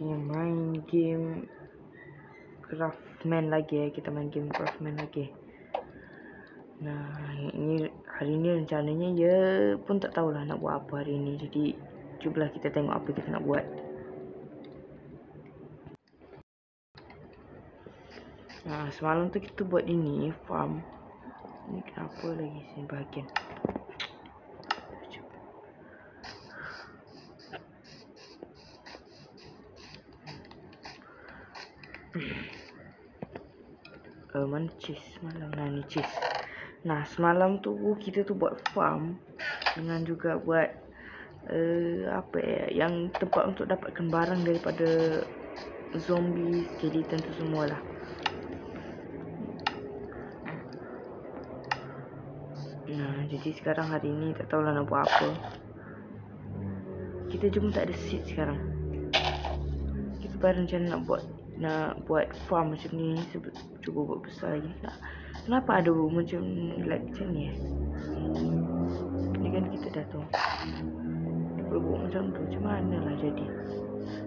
Okay, main game Craftman lagi. Kita main game Craftman lagi. Nah, ini hari ni rencananya ya pun tak tahulah nak buat apa hari ni. Jadi cubalah kita tengok apa kita nak buat. Nah, semalam tu kita buat ini farm. Ini kenapa lagi sini bahagian. Mana cheese semalam? Nah, ni cheese. Nah, semalam tu kita tu buat farm dengan juga buat apa ya, yang tempat untuk dapatkan barang daripada zombie, skeleton tu semualah. Nah, jadi sekarang hari ni tak tahulah nak buat apa. Kita cuma tak ada seed sekarang. Kita baru rencana nak buat farm macam ni, cuba buat besar lagi. Nah, kenapa ada macam like macam ni Ni kan kita dah tahu. Kalau buat macam tu macam mana lah jadi.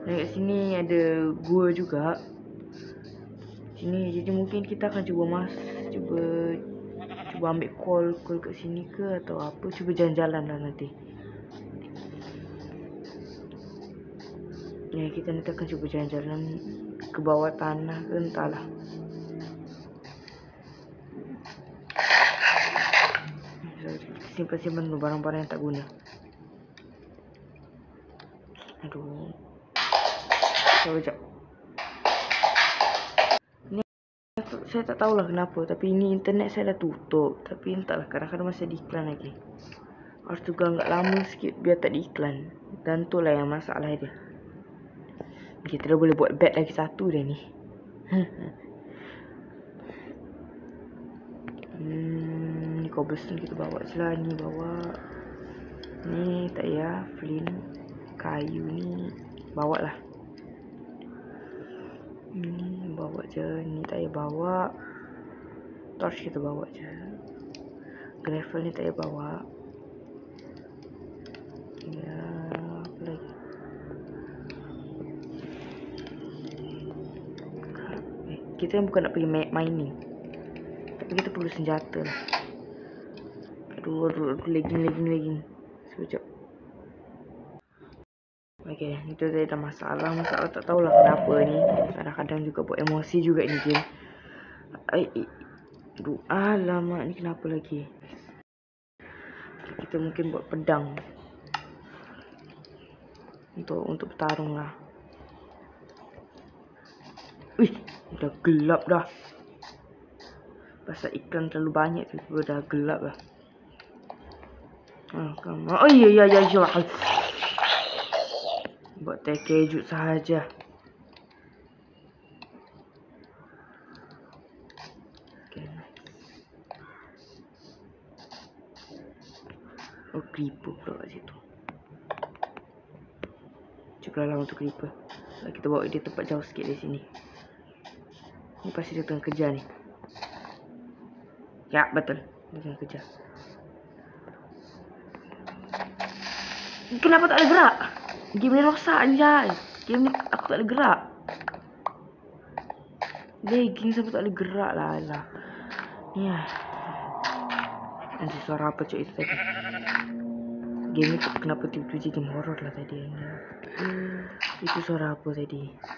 Dan kat sini ada gua juga. Sini jadi mungkin kita akan cuba ambil call kat sini ke atau apa, cuba jalan-jalan lah nanti. Ya, kita nanti akan cuba jalan-jalan ke bawah tanah ke entahlah. Simpan-simpan dulu barang-barang yang tak guna. Aduh. Sekejap. Ni saya tak tahulah kenapa, tapi ini internet saya dah tutup. Tapi entahlah, kadang-kadang masih ada iklan lagi. Harus tunggu agak lama sikit biar tak ada iklan. Dan tu lah yang masalah dia. Kita dah boleh buat bed lagi satu dah ni. Ni cobblestone kita bawa je lah. Ni bawa. Ni tak payah. Flint. Kayu ni bawa lah. Ni bawa je. Ni tak payah bawa. Torch kita bawa je. Gravel ni tak payah bawa. Ya, apa lagi? Kita bukan nak pergi mining, tapi kita perlu senjata lah. Aduh, lagging. Sekejap. Okay, itu tadi dah masalah tak tahulah kenapa ni. Kadang-kadang juga buat emosi juga ni game. Aduh, alamak, ni kenapa lagi? Kita mungkin buat pedang untuk bertarung lah. Wih, dah gelap dah. Pasal iklan terlalu banyak tu, dah gelap lah. Oh iya. Buat terkejut sahaja. Okay. Oh, creeper pula kat situ. Cukup lah untuk creeper. Kita bawa dia tempat jauh sikit dari sini. Ni pasti dia tengah kerja ni. Ya, betul. Dia tengah kerja. Kenapa tak boleh gerak? Game ni rosak anjay. Game ni aku tak boleh gerak. Lagging sampai tak boleh gerak lah. Ni lah. Nanti suara apa cok itu tadi? Game ni kenapa tiba-tiba jadi horror lah tadi? Itu suara apa tadi?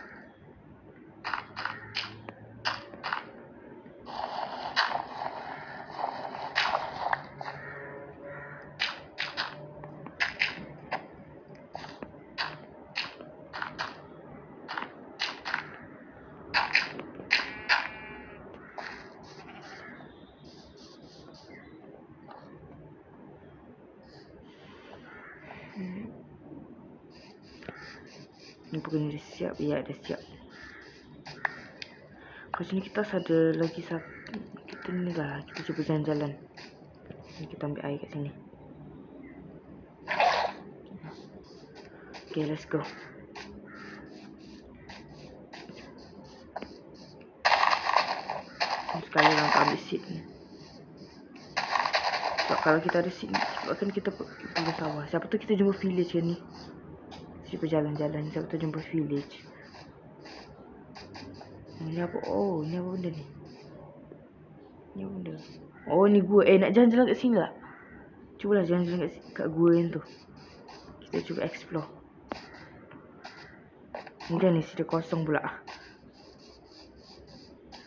Ni bukan dah siap. Ya, dah siap. Kat sini kita ada lagi satu. Kita ni lah. Kita cuba jalan-jalan. Kita ambil air kat sini. Okay, let's go. Sekali orang tak ambil seed ni. Sebab kalau kita ada seed, sebabkan kita pergi sawah. Siapa tu kita jumpa village kan ni. Cuba jalan-jalan. Siapa tu jumpa village. Ni apa? Oh, ni apa benda ni? Ni apa benda? Oh, ni gua. Nak jalan-jalan kat sini lah. Cubalah jalan-jalan kat gua yang tu. Kita cuba explore. Mungkin ni sudah kosong pula.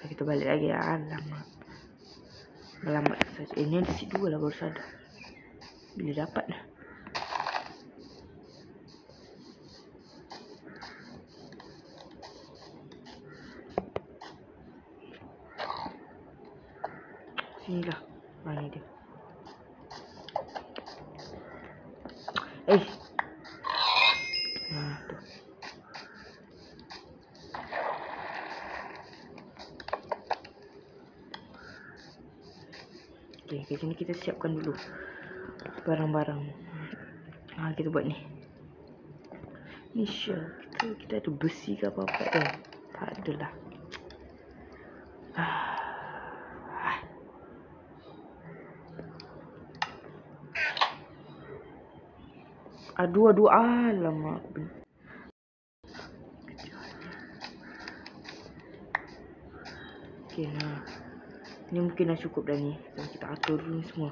Kita balik lagi. Alamak. Alamak saja. Ni ada seat 2 lah baru sadar. Bila dapat lah. Sini lah. Mana dia? Nah, tu. Okay, kat sini kita siapkan dulu barang-barang. Kita buat ni. Ni sure kita ada besi ke apa-apa kan? Tak adalah. Aduh, alamak. Okay, nah. Ni mungkin dah cukup dah ni. Kita atur dulu semua.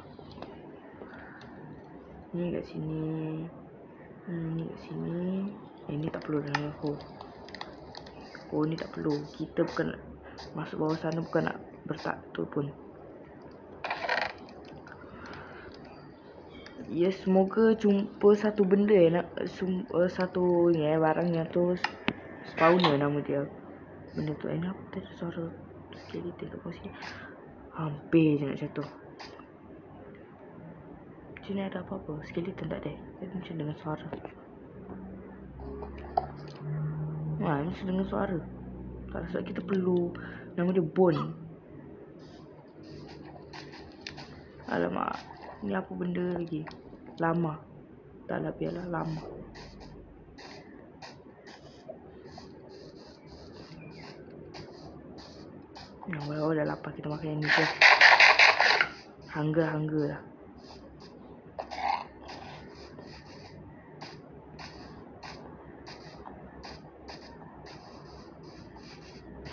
Ni kat sini. Ni kat sini. Ni tak perlu dah. Oh, ni tak perlu. Kita bukan masuk bawah sana, bukan nak bertato pun. Ya, semoga jumpa satu benda satu ni barangnya tu spawner nama dia. Benda tu ini apa tadi suara skeleton kat bawah sini. Hampir je nak jatuh. Sini ada apa-apa? Skeleton tak ada. Dia macam dengan suara. Macam dengan suara. Tak rasa kita perlu. Nama dia bone. Alamak. Ni apa benda lagi? Lama. Tak lah, biarlah lama. Oh, dah lapar, kita makan yang ni je. Hangga lah.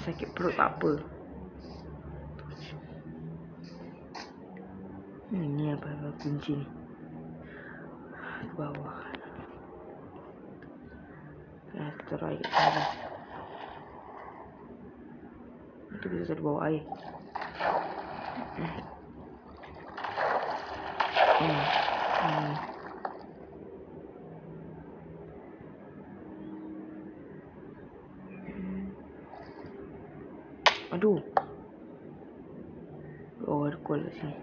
Sakit perut tak apa. Ni apa kunci ni? Ke bawah. Kita taruh air kat sana. Itu kita taruh bawah air. Aduh. Oh, ada kol kat sini.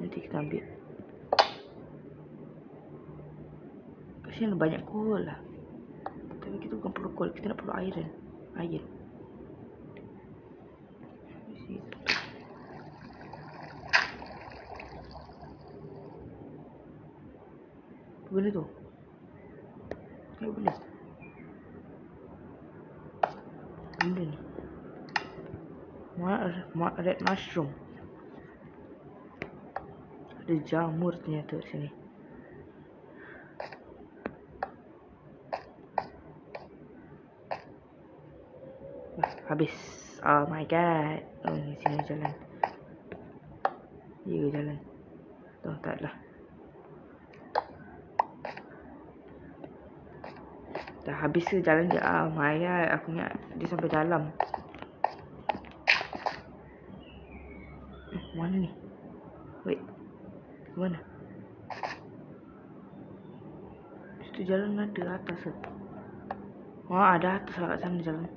Nanti kita ambil. Kat sini ada banyak kol lah. Tapi kita bukan perlu kol, kita nak perlu iron. Apa benda tu? Apa benda? Benda ni. Red mushroom. Ada jamur ternyata kat sini. Habis. Oh my god. Oh, ni sini jalan. Ya, jalan. Oh, tak lah. Dah habis ke jalan dia? Oh my god. Aku ingat dia sampai dalam. Mana ni? Wait. Mana? Situ jalan ada atas ke? Wah, ada atas lah kat sana jalan.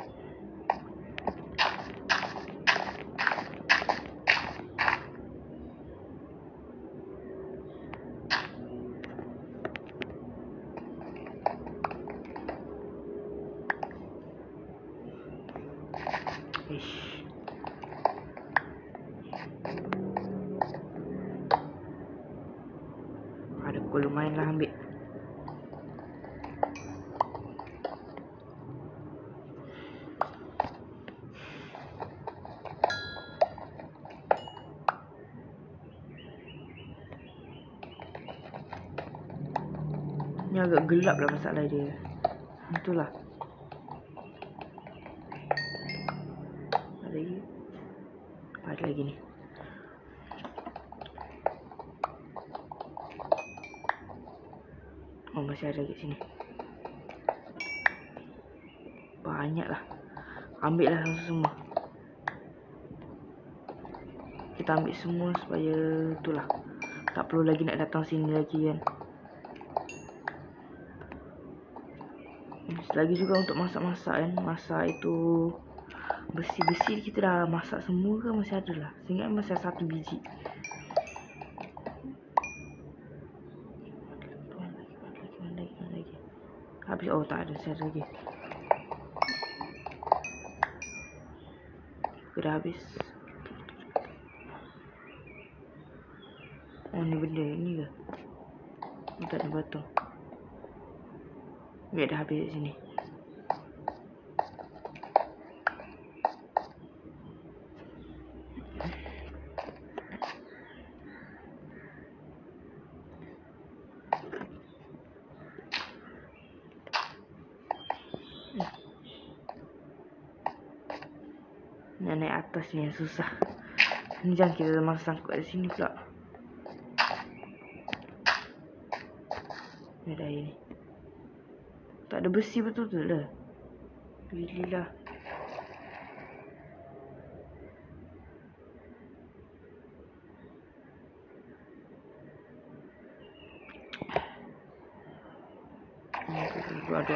Ada kol lumayan lah ambil. Ni agak gelap lah masalah dia. Itulah. Apa ada lagi ni? Oh, masih ada lagi sini. Banyak lah. Ambil lah semua. Kita ambil semua supaya itulah, tak perlu lagi nak datang sini lagi kan. Lagi juga untuk masak-masak kan. Masak itu besi-besi kita dah masak semua ke masih ada lah. Seingat masih ada 1 biji. Mana lagi. Habis. Oh tak ada, saya ada lagi. Dah habis. Oh ni benda ni ke? Ni tak ada batu. Biar dah habis kat sini. Nak naik atas ni yang susah. Ni jangan kita masang sangkut di sini pula. Ni dah ni. Tak ada besi betul-betul lah. Pilihlah. Aduh.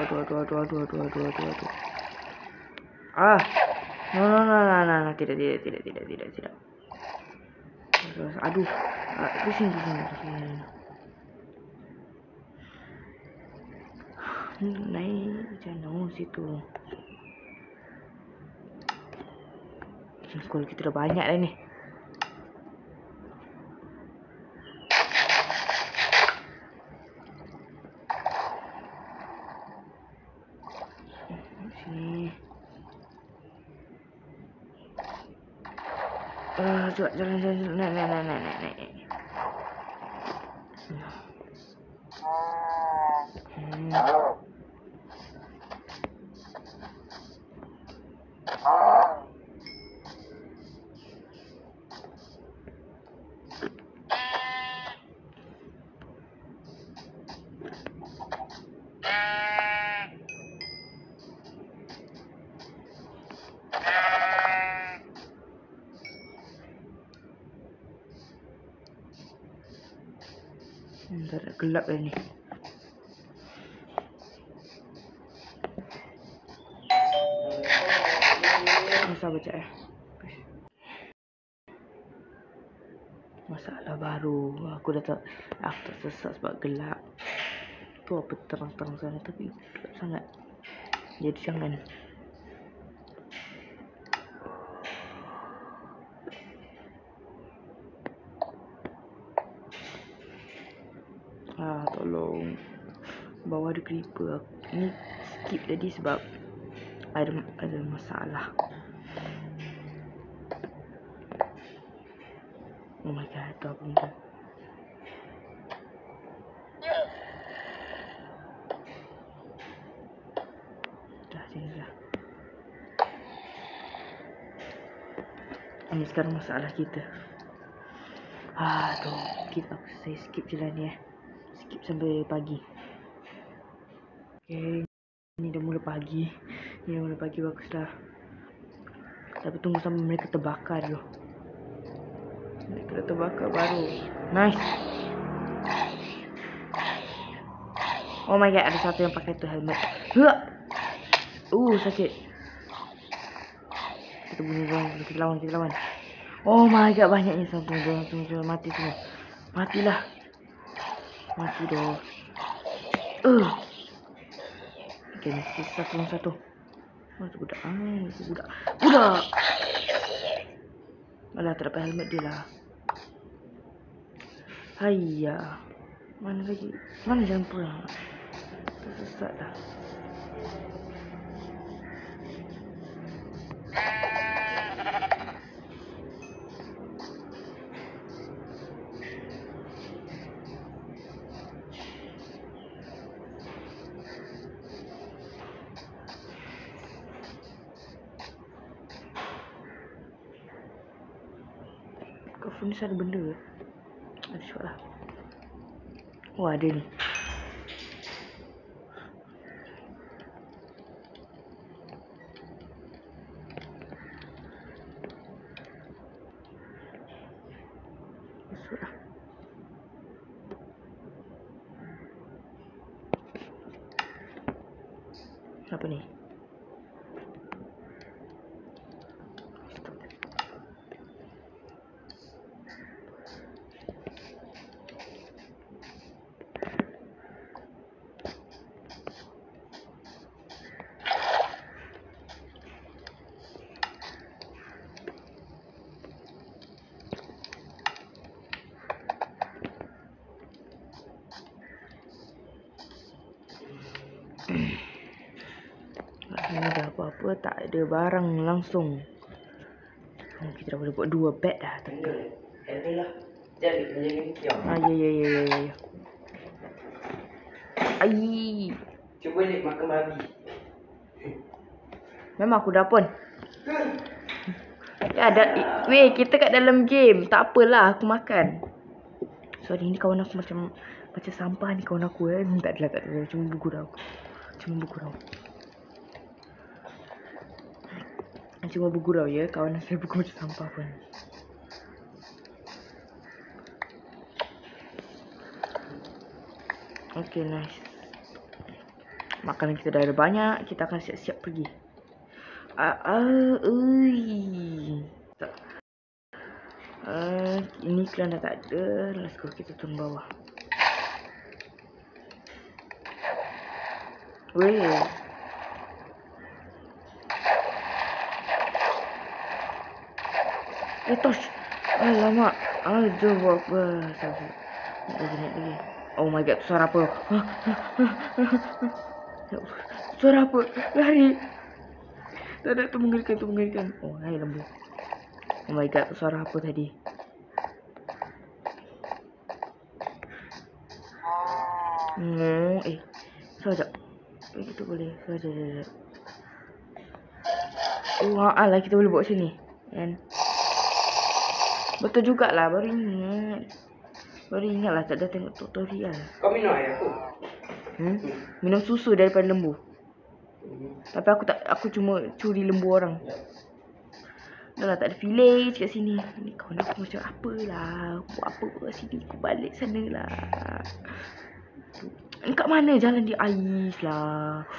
Ah. No. Tidak. Aduh. Pusing. Naik jangan situ. Sekolah kita dah banyak dah ni. Sini. Jalan. Naik. Gelap dah ni. Masa baca masalah baru. Aku tak sesak sebab gelap. Tu apa terang-terang sana tapi gelap sangat. Jadi jangan. Tolong. Bawah ada creeper. Ini skip tadi sebab ada masalah. Oh my god, tu apa benda? Dah sini dah. Ini sekarang masalah kita. Saya skip jalan ni Skip sampai pagi. Okay. Ni dah mula pagi. Bagus dah. Tapi tunggu sampai mereka terbakar dulu. Mereka terbakar baru. Nice. Oh my god, ada satu yang pakai tu helmet. Sakit. Kita bunuh orang, kita lawan. Oh my god, banyaknya sampai semua mati semua. Matilah. Mati dah. Okay, mesti satu. Mana tu budak? Budak. Alah, tak dapat helmet dia lah. Hayya. Mana lagi? Mana jalan pulang? Tersesat dah. Kau furnace ada benda ke? Ada shot lah. Oh ada ni. Masuk lah. Apa ni? Ini dah apa-apa, tak ada barang langsung. Kita dah boleh buat 2 bed dah. Handle lah. Jadi menjaga kiam. Ya. Ai. Cuba lihat makan babi. Memang aku dah pun. Ya weh, kita kat dalam game. Tak apalah aku makan. Sorry, ni kawan aku macam sampah ni kawan aku Tak adalah. Cuma bergurau. Cuma bergurau ya, kawan saya bukan macam sampah pun. Okay, nice. Makanan kita dah ada banyak, kita akan siap-siap pergi. Ini iklan dah tak ada. Let's go, kita turun bawah. Weh. Tosh. Alamak. Aduh, naik lagi. Oh my god, suara apa? Suara apa? Lari. Tak ada, tu mengerikan. Oh, hai lembu. Oh my god, suara apa tadi? Sekejap. Kita boleh. Sekejap. Lah, kita boleh buat sini. Kan? Betul jugalah, baru ingat lah, tak ada tengok tutorial. Kau minum air apa? Minum susu daripada lembu. Tapi aku cuma curi lembu orang. Dah lah, tak ada village kat sini. Ni kawan aku macam apalah. Buat apa kat sini, aku balik sana lah. Kat mana jalan di ais lah.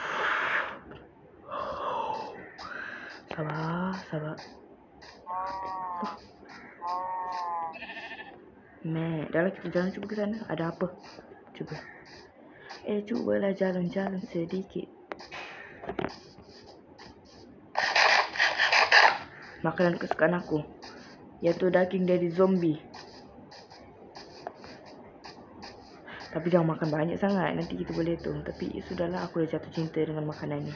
Sabar. Dah lah, kita jalan cuba ke sana. Ada apa? Cuba. Cubalah jalan-jalan sedikit. Makanan kesukaan aku, iaitu daging dari zombie. Tapi jangan makan banyak sangat, nanti kita boleh tu. Tapi sudahlah, aku dah jatuh cinta dengan makanan ni.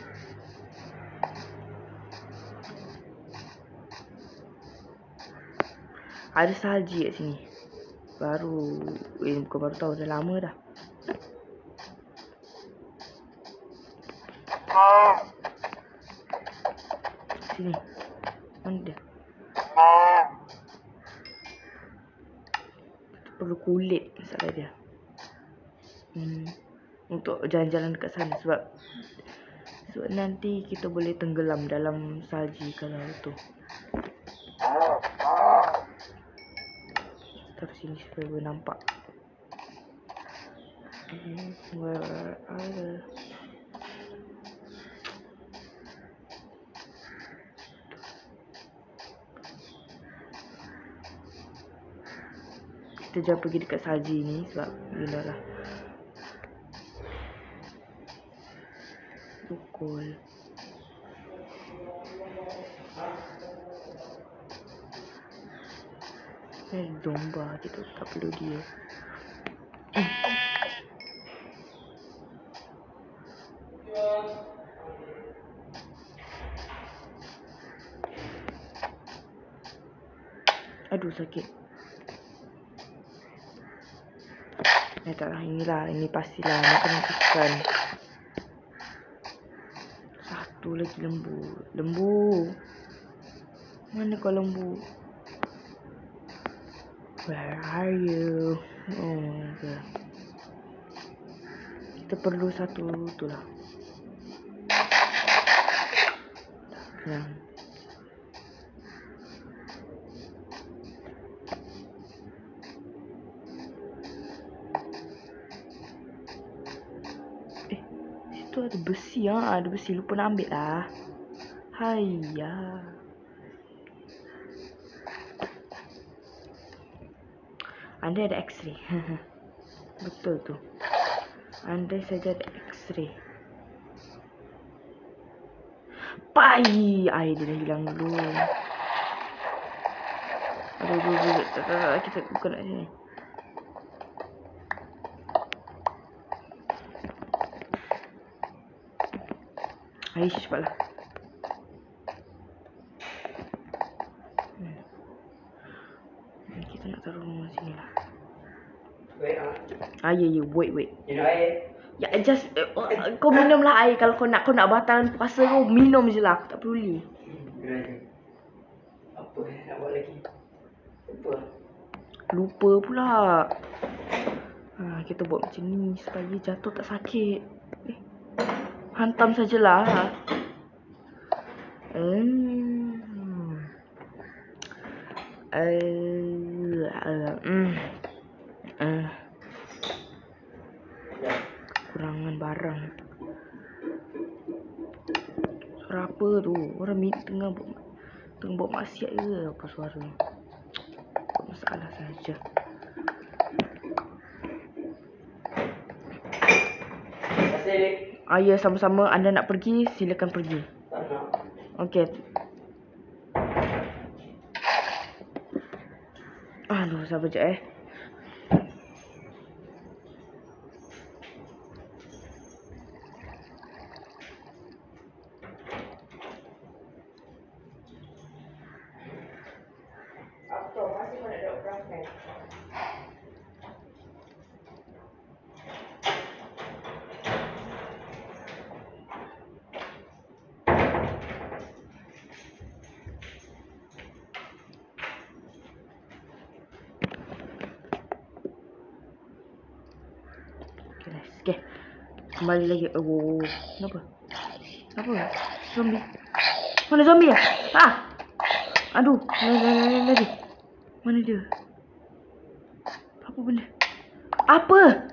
Ada salji kat sini. Bukan baru tahu, dah lama dah. Sini. Mana dia? Perlu kulit masalah dia. Untuk jalan-jalan dekat sana sebab nanti kita boleh tenggelam dalam salji kalau tu. Taruh sini supaya boleh nampak. Where are the... Kita jangan pergi dekat salji ni sebab lah. Pukul. Domba kita tak perlu dia. Aduh, sakit. Taklah, ini pastilah makanan kesukaan. Satu lagi lembu. Mana kau lembu? Where are you? Oh, okay. Kita perlu satu tu lah. Yang situ ada besi ah, ada besi, lupa nak ambil lah. Hayya. Andai ada X-ray. Betul tu. Andai saja ada X-ray. Pai, air dia dah hilang dulu. Aduh, tak, kita buka nak sini. Aish, cepatlah. Kita nak taruh sini lah. Wait, Ya, wait. you know air? Ya, just kau minumlah air. Kalau kau nak batalkan puasa kau, minum je lah. Aku tak peduli. Apa nak buat lagi? Lupa pula. Kita buat macam ni supaya jatuh tak sakit. Hantam sajalah. Kurangan barang. Suara apa tu? Orang tengah buat maksiat ke apa suara? Masalah saja. Ya, sama-sama. Anda nak pergi, silakan pergi. Okey. Aduh, sabar je Okay. Kembali lagi. Oh, kenapa? Zombie. Mana zombie? Aduh, lari. Mana dia? Apa benda? Apa?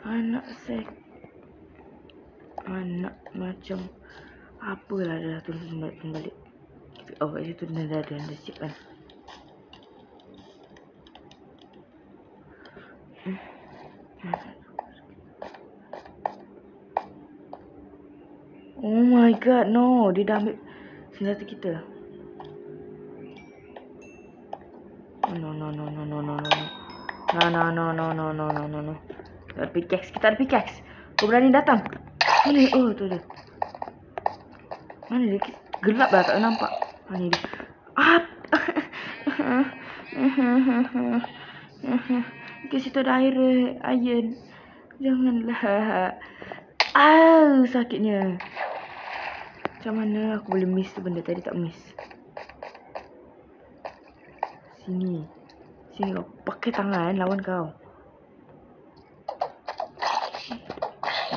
Anak macam apalah dah turun balik. Oh, kat situ dah siap kan. Oh my god, no. Dia dah ambil senjata kita. No. No. Kita ada pickaxe. Kau berani datang? Mana? Oh, tu dia. Mana dia? Gelap dah, tak nampak. Mana dia? Ke situ ada iron. Janganlah. Sakitnya. Macam mana aku boleh miss tu benda tadi, tak miss. Sini kau pakai tangan lawan kau.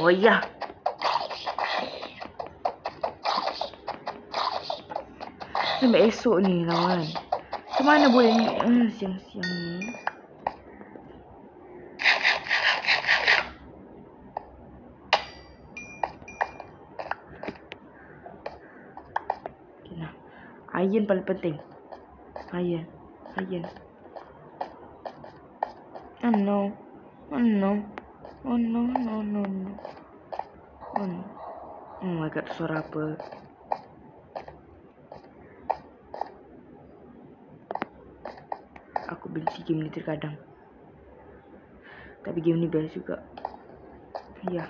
Oh ya. Sampai esok ni lawan. Macam mana boleh ni siang-siang ni. Okay, nah. Iron paling penting. Iron. Oh no. Oh my god, suara apa? Aku benci game ni terkadang. Tapi game ni best juga. Ya.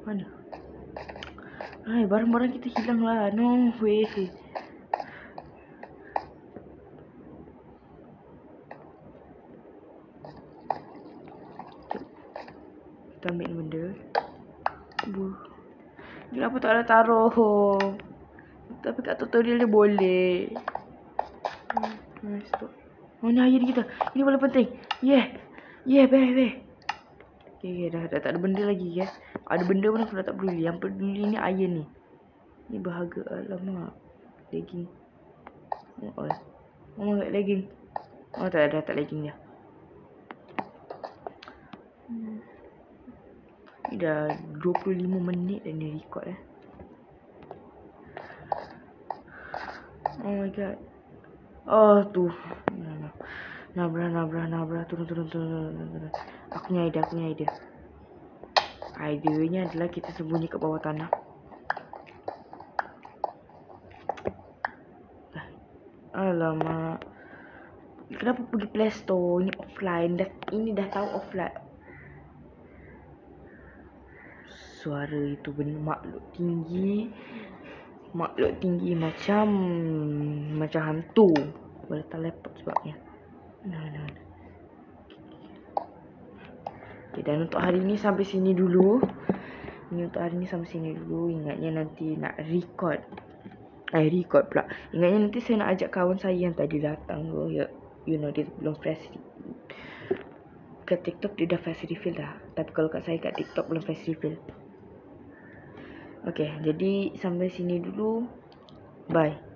Mana? Barang-barang kita hilang lah. No way. Kita ambil ni benda. Kenapa tak ada taruh? Tapi kat tutorial dia boleh. Stop. Oh, ni air kita. Ini paling penting. Okay, dah tak ada benda lagi ya. Ada benda pun aku dah tak peduli. Yang peduli ni air ni. Ni berharga. Alamak. Legging. Oh my god, legging. Oh tak legging dia. Ni dah 25 minit dah ni record Oh my god. Oh tu. Nabra. Turun. Aku punya idea. Idenya adalah kita sembunyi kat bawah tanah. Alamak. Kenapa pergi Play Store? Ini offline. Ini dah tahu offline. Suara itu benar makhluk tinggi macam hantu. Boleh teleport sebabnya. Okay, dan untuk hari ni sampai sini dulu. Ingatnya nanti nak record pula. Ingatnya nanti saya nak ajak kawan saya yang tadi datang tu. Ya, you know, dia belum fresh. Kat TikTok dia dah fresh refill dah. Tapi kalau kat saya kat TikTok belum fresh refill. Okay, jadi sampai sini dulu. Bye.